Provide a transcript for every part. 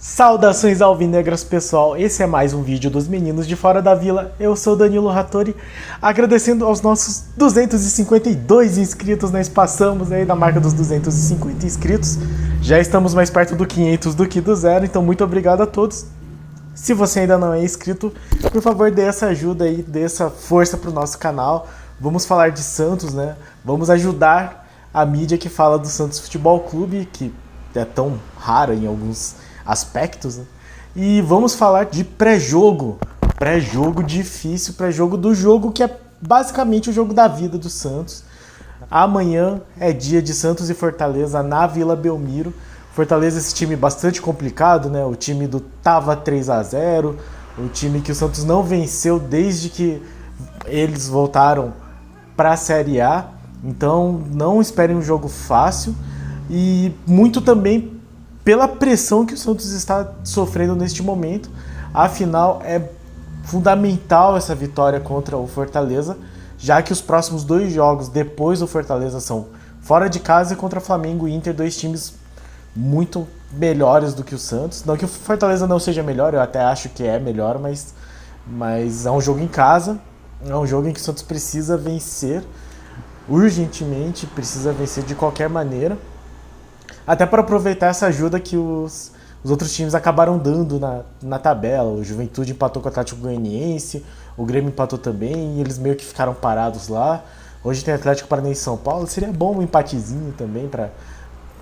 Saudações alvinegras, pessoal, esse é mais um vídeo dos meninos de fora da vila. Eu sou Danilo Rattori, agradecendo aos nossos 252 inscritos. Nós passamos aí da marca dos 250 inscritos, já estamos mais perto do 500 do que do zero, então muito obrigado a todos. Se você ainda não é inscrito, por favor dê essa ajuda aí, dê essa força pro nosso canal. Vamos falar de Santos, né? Vamos ajudar a mídia que fala do Santos Futebol Clube, que é tão rara em alguns aspectos, né? E vamos falar de pré-jogo difícil, pré-jogo do jogo que é basicamente o jogo da vida do Santos. Amanhã é dia de Santos e Fortaleza na Vila Belmiro. Fortaleza, esse time bastante complicado, né? O time do tava 3-0, o time que o Santos não venceu desde que eles voltaram para a Série A. Então não esperem um jogo fácil, e muito também pela pressão que o Santos está sofrendo neste momento. Afinal, é fundamental essa vitória contra o Fortaleza, já que os próximos dois jogos depois do Fortaleza são fora de casa e contra Flamengo e Inter, dois times muito melhores do que o Santos. Não que o Fortaleza não seja melhor, eu até acho que é melhor, mas é um jogo em casa, é um jogo em que o Santos precisa vencer urgentemente, precisa vencer de qualquer maneira, até para aproveitar essa ajuda que os outros times acabaram dando na tabela. O Juventude empatou com o Atlético Goianiense, o Grêmio empatou também, e eles meio que ficaram parados lá. Hoje tem Atlético Paranaense e São Paulo, seria bom um empatezinho também para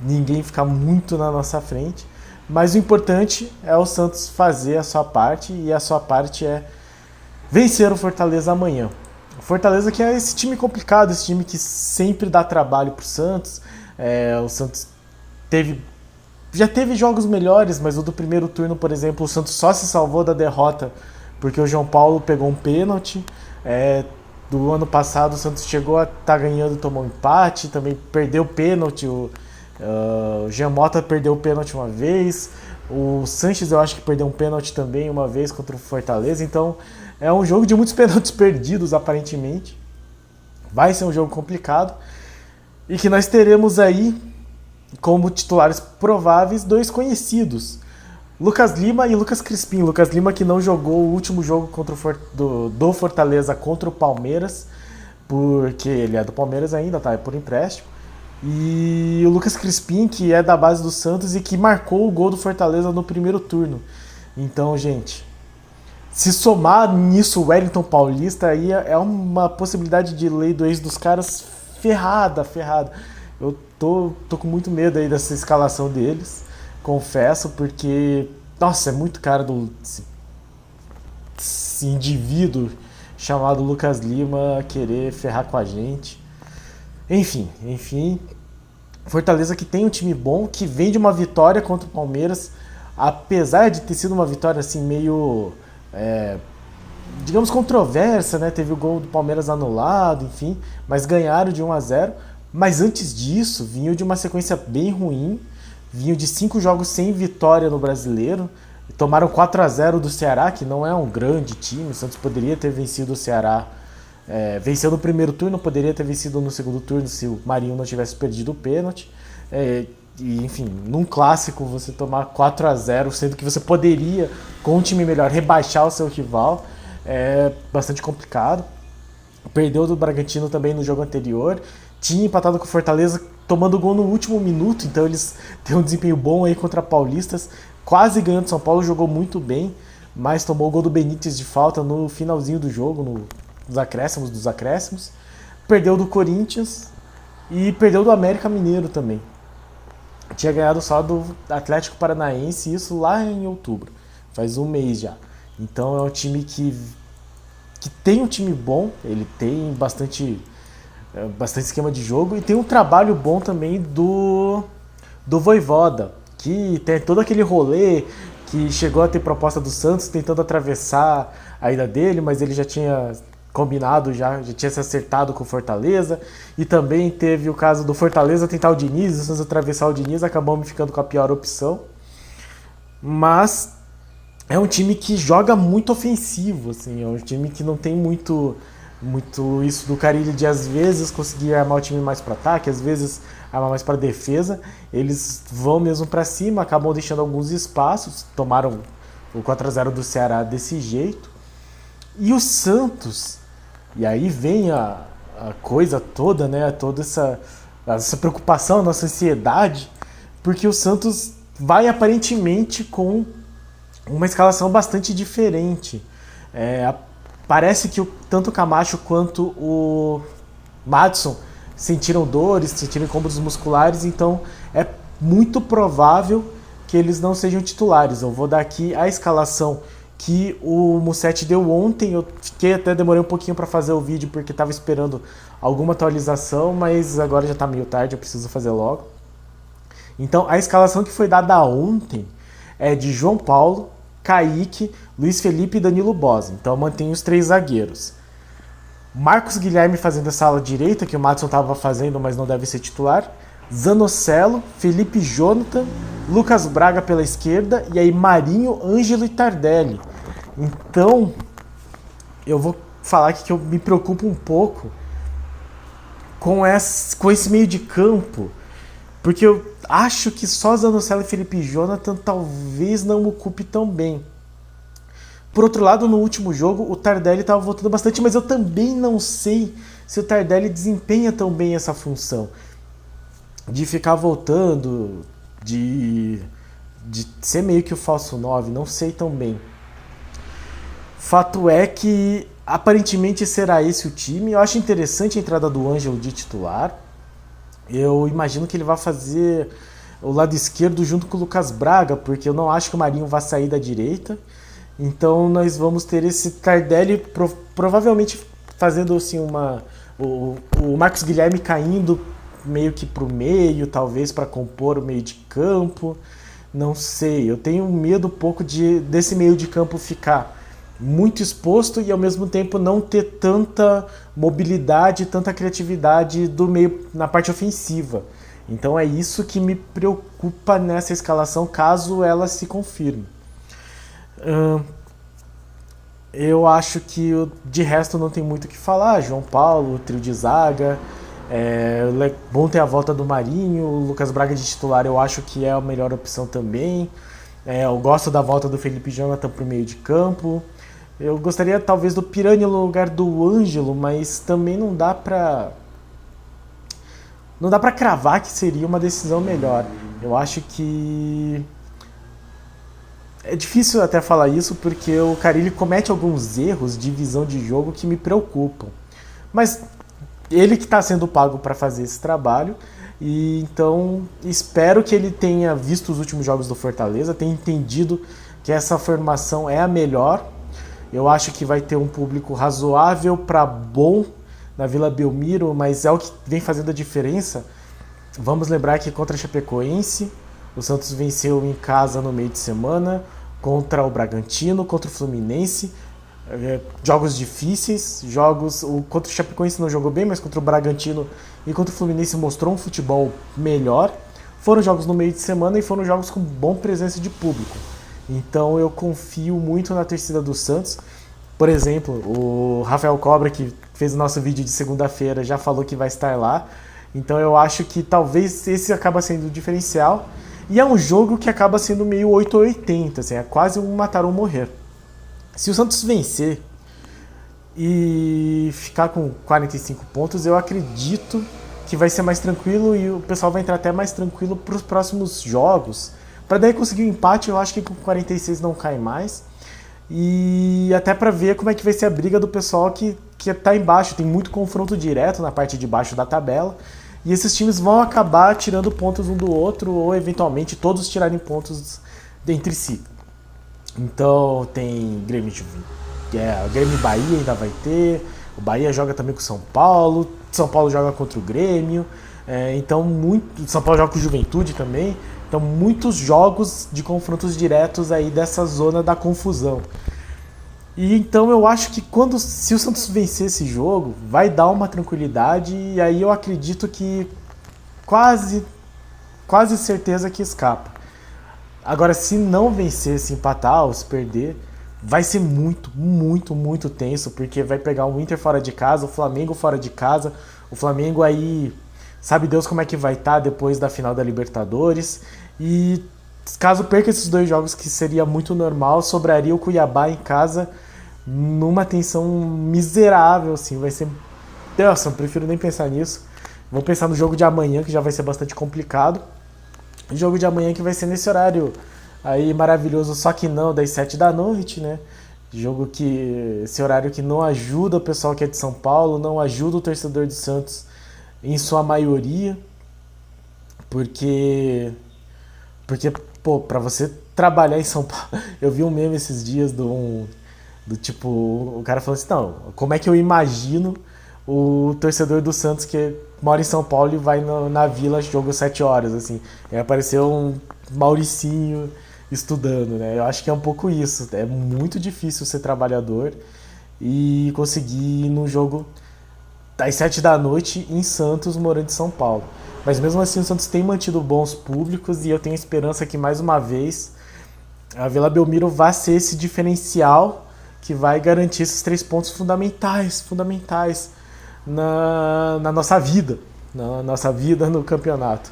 ninguém ficar muito na nossa frente. Mas o importante é o Santos fazer a sua parte, e a sua parte é vencer o Fortaleza amanhã. O Fortaleza, que é esse time complicado, esse time que sempre dá trabalho pro Santos. O Santos já teve jogos melhores, mas o do primeiro turno, por exemplo, o Santos só se salvou da derrota porque o João Paulo pegou um pênalti. Do ano passado o Santos chegou a estar ganhando e tomou um empate, também perdeu o pênalti, o Jean Mota perdeu o pênalti uma vez, o Sanches eu acho que perdeu um pênalti também uma vez contra o Fortaleza. Então é um jogo de muitos pênaltis perdidos, aparentemente. Vai ser um jogo complicado, e que nós teremos aí como titulares prováveis dois conhecidos, Lucas Lima e Lucas Crispim. Lucas Lima, que não jogou o último jogo do Fortaleza contra o Palmeiras, porque ele é do Palmeiras ainda, tá? É por empréstimo. E o Lucas Crispim, que é da base do Santos e que marcou o gol do Fortaleza no primeiro turno. Então, gente, se somar nisso o Wellington Paulista, aí é uma possibilidade de lei do ex dos caras ferrada. Eu tô com muito medo aí dessa escalação deles, confesso, porque, nossa, é muito cara esse indivíduo chamado Lucas Lima querer ferrar com a gente. Enfim, Fortaleza, que tem um time bom, que vem de uma vitória contra o Palmeiras, apesar de ter sido uma vitória assim meio, digamos, controversa, né? Teve o gol do Palmeiras anulado, enfim, mas ganharam de 1-0. Mas antes disso, vinham de uma sequência bem ruim, vinham de 5 jogos sem vitória no Brasileiro, tomaram 4-0 do Ceará, que não é um grande time. O Santos poderia ter vencido o Ceará, venceu no primeiro turno, poderia ter vencido no segundo turno se o Marinho não tivesse perdido o pênalti. E, enfim, num clássico você tomar 4-0, sendo que você poderia, com um time melhor, rebaixar o seu rival, é bastante complicado. Perdeu do Bragantino também no jogo anterior, tinha empatado com o Fortaleza tomando gol no último minuto, então eles têm um desempenho bom aí contra Paulistas, quase ganhando São Paulo, jogou muito bem, mas tomou o gol do Benítez de falta no finalzinho do jogo, nos acréscimos dos acréscimos. Perdeu do Corinthians e perdeu do América Mineiro também. Tinha ganhado só do Atlético Paranaense, isso lá em outubro, faz um mês já. Então é um time que tem um time bom, ele tem bastante esquema de jogo, e tem um trabalho bom também do Vojvoda, que tem todo aquele rolê, que chegou a ter proposta do Santos tentando atravessar a ida dele, mas ele já tinha combinado, já tinha se acertado com o Fortaleza. E também teve o caso do Fortaleza tentar o Diniz, o Santos atravessar o Diniz, acabamos ficando com a pior opção. Mas é um time que joga muito ofensivo, assim, é um time que não tem muito muito isso do Carille de às vezes conseguir armar o time mais para ataque, às vezes armar mais para defesa. Eles vão mesmo para cima, acabam deixando alguns espaços, tomaram o 4-0 do Ceará desse jeito. E o Santos, e aí vem a coisa toda, né? Toda essa preocupação, nossa ansiedade, porque o Santos vai aparentemente com uma escalação bastante diferente. Parece que tanto o Camacho quanto o Madison sentiram dores, sentiram incômodos musculares, então é muito provável que eles não sejam titulares. Eu vou dar aqui a escalação que o Musetti deu ontem. Eu até demorei um pouquinho para fazer o vídeo porque estava esperando alguma atualização, mas agora já está meio tarde, eu preciso fazer logo. Então a escalação que foi dada ontem é de João Paulo, Kaique, Luiz Felipe e Danilo Bosi. Então mantém os 3 zagueiros. Marcos Guilherme fazendo essa ala direita, que o Madison estava fazendo, mas não deve ser titular. Zanocelo, Felipe Jonathan, Lucas Braga pela esquerda, e aí Marinho, Ângelo e Tardelli. Então, eu vou falar aqui que eu me preocupo um pouco com esse meio de campo, porque eu acho que só Zanocelo e Felipe Jonathan talvez não ocupe tão bem. Por outro lado, no último jogo, o Tardelli estava voltando bastante, mas eu também não sei se o Tardelli desempenha tão bem essa função de ficar voltando, de ser meio que o falso 9, não sei tão bem. Fato é que aparentemente será esse o time. Eu acho interessante a entrada do Ângelo de titular. Eu imagino que ele vai fazer o lado esquerdo junto com o Lucas Braga, porque eu não acho que o Marinho vai sair da direita. Então nós vamos ter esse Tardelli provavelmente fazendo assim o Marcos Guilherme caindo meio que para o meio, talvez para compor o meio de campo. Não sei, eu tenho medo um pouco desse meio de campo ficar muito exposto e ao mesmo tempo não ter tanta mobilidade, tanta criatividade do meio na parte ofensiva. Então é isso que me preocupa nessa escalação, caso ela se confirme. Eu acho que de resto não tem muito o que falar. João Paulo, trio de zaga, é bom ter a volta do Marinho, o Lucas Braga de titular eu acho que é a melhor opção também. Eu gosto da volta do Felipe Jonathan para o meio de campo. Eu gostaria talvez do Pirani no lugar do Ângelo, mas também não dá pra cravar que seria uma decisão melhor. Eu acho que é difícil até falar isso porque o Carille comete alguns erros de visão de jogo que me preocupam. Mas ele que está sendo pago para fazer esse trabalho, e então espero que ele tenha visto os últimos jogos do Fortaleza, tenha entendido que essa formação é a melhor. Eu acho que vai ter um público razoável para bom na Vila Belmiro, mas é o que vem fazendo a diferença. Vamos lembrar que contra a Chapecoense, o Santos venceu em casa no meio de semana, contra o Bragantino, contra o Fluminense. Jogos difíceis, contra o Chapecoense não jogou bem, mas contra o Bragantino e contra o Fluminense mostrou um futebol melhor. Foram jogos no meio de semana e foram jogos com boa presença de público. Então eu confio muito na torcida do Santos. Por exemplo, o Rafael Cobra, que fez o nosso vídeo de segunda-feira, já falou que vai estar lá. Então eu acho que talvez esse acaba sendo o diferencial. E é um jogo que acaba sendo meio 8 ou 80, assim, é quase um matar ou morrer. Se o Santos vencer e ficar com 45 pontos, eu acredito que vai ser mais tranquilo e o pessoal vai entrar até mais tranquilo para os próximos jogos. Para daí conseguir o empate, eu acho que com 46 não cai mais. E até para ver como é que vai ser a briga do pessoal que tá embaixo. Tem muito confronto direto na parte de baixo da tabela. E esses times vão acabar tirando pontos um do outro, ou eventualmente todos tirarem pontos entre si. Então tem Grêmio Bahia ainda vai ter. O Bahia joga também com o São Paulo. São Paulo joga contra o Grêmio. Então São Paulo joga com o Juventude também. Então, muitos jogos de confrontos diretos aí dessa zona da confusão. E então eu acho que se o Santos vencer esse jogo, vai dar uma tranquilidade e aí eu acredito que quase certeza que escapa. Agora, se não vencer, se empatar ou se perder, vai ser muito, muito, muito tenso, porque vai pegar o Inter fora de casa, o Flamengo fora de casa, o Flamengo aí, sabe Deus como é que vai estar depois da final da Libertadores, e caso perca esses 2 jogos, que seria muito normal, sobraria o Cuiabá em casa numa tensão miserável, assim, vai ser... Nossa, eu prefiro nem pensar nisso. Vou pensar no jogo de amanhã, que já vai ser bastante complicado. O jogo de amanhã que vai ser nesse horário aí maravilhoso, só que não, das 7 da noite, né? Jogo que... esse horário que não ajuda o pessoal que é de São Paulo, não ajuda o torcedor do Santos em sua maioria, porque... pô, pra você trabalhar em São Paulo... Eu vi um meme esses dias do tipo, o cara falou assim, não, como é que eu imagino o torcedor do Santos que mora em São Paulo e vai na Vila, jogo 7 horas, assim. Aí apareceu um Mauricinho estudando, né? Eu acho que é um pouco isso. É muito difícil ser trabalhador e conseguir ir num jogo às 7 da noite em Santos, morando em São Paulo. Mas mesmo assim o Santos tem mantido bons públicos e eu tenho esperança que mais uma vez a Vila Belmiro vai ser esse diferencial que vai garantir esses 3 pontos fundamentais na nossa vida no campeonato.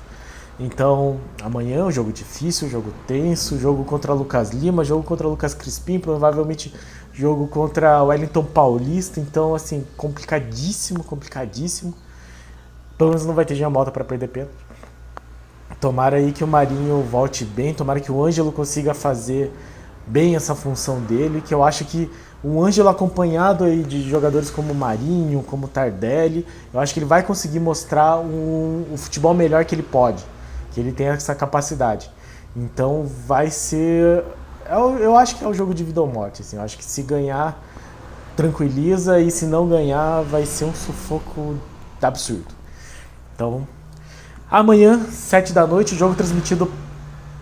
Então, amanhã é um jogo difícil, um jogo tenso, jogo contra Lucas Lima, jogo contra Lucas Crispim, provavelmente jogo contra Wellington Paulista, então assim, complicadíssimo. Pelo menos não vai ter Giamota para perder pênalti. Tomara aí que o Marinho volte bem, tomara que o Ângelo consiga fazer bem essa função dele, que eu acho que o Ângelo acompanhado aí de jogadores como o Marinho, como o Tardelli, eu acho que ele vai conseguir mostrar o futebol melhor que ele pode, que ele tem essa capacidade. Então vai ser... Eu acho que é o jogo de vida ou morte, assim. Eu acho que se ganhar, tranquiliza, e se não ganhar, vai ser um sufoco absurdo. Então, amanhã, 7 da noite, jogo transmitido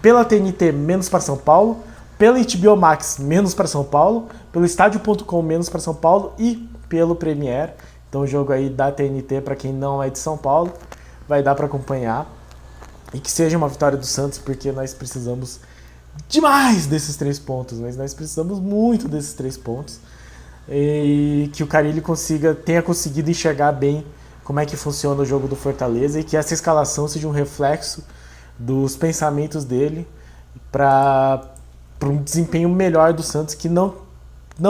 pela TNT, menos para São Paulo, pela HBO Max, menos para São Paulo, pelo Estádio.com, menos para São Paulo, e pelo Premiere. Então o jogo aí da TNT, para quem não é de São Paulo, vai dar para acompanhar. E que seja uma vitória do Santos, porque nós precisamos demais desses 3 pontos, mas nós precisamos muito desses 3 pontos. E que o Carille tenha conseguido enxergar bem como é que funciona o jogo do Fortaleza, e que essa escalação seja um reflexo dos pensamentos dele para um desempenho melhor do Santos, que não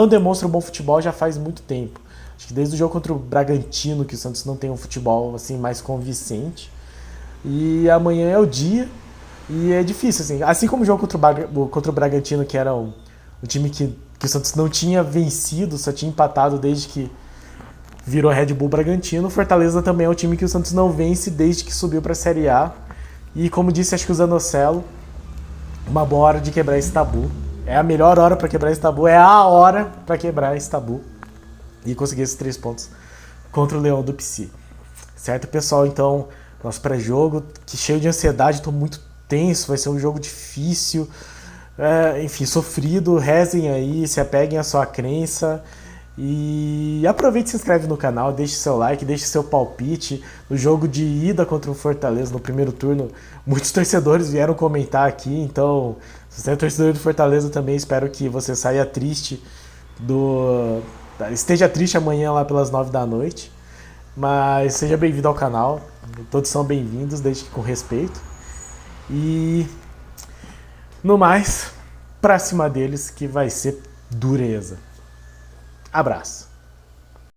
demonstra um bom futebol já faz muito tempo. Acho que desde o jogo contra o Bragantino que o Santos não tem um futebol assim mais convincente. E amanhã é o dia, e é difícil, assim como o jogo contra o Bragantino, que era um time que o Santos não tinha vencido, só tinha empatado desde que virou Red Bull Bragantino. O Fortaleza também é um time que o Santos não vence desde que subiu para a Série A. E como disse, acho que o Zanocelo, uma boa hora de quebrar esse tabu. É a melhor hora para quebrar esse tabu, é a hora para quebrar esse tabu e conseguir esses 3 pontos contra o Leão do Pici. Certo, pessoal? Então, nosso pré-jogo, que cheio de ansiedade, estou muito tenso, vai ser um jogo difícil, enfim, sofrido. Rezem aí, se apeguem à sua crença. E aproveite e se inscreve no canal, deixe seu like, deixe seu palpite. No jogo de ida contra o Fortaleza, no primeiro turno, muitos torcedores vieram comentar aqui, então, se você é torcedor do Fortaleza também, espero que você saia triste esteja triste amanhã lá pelas 9 da noite. Mas seja bem-vindo ao canal, todos são bem-vindos, desde que com respeito. E no mais, pra cima deles, que vai ser dureza. Abraço.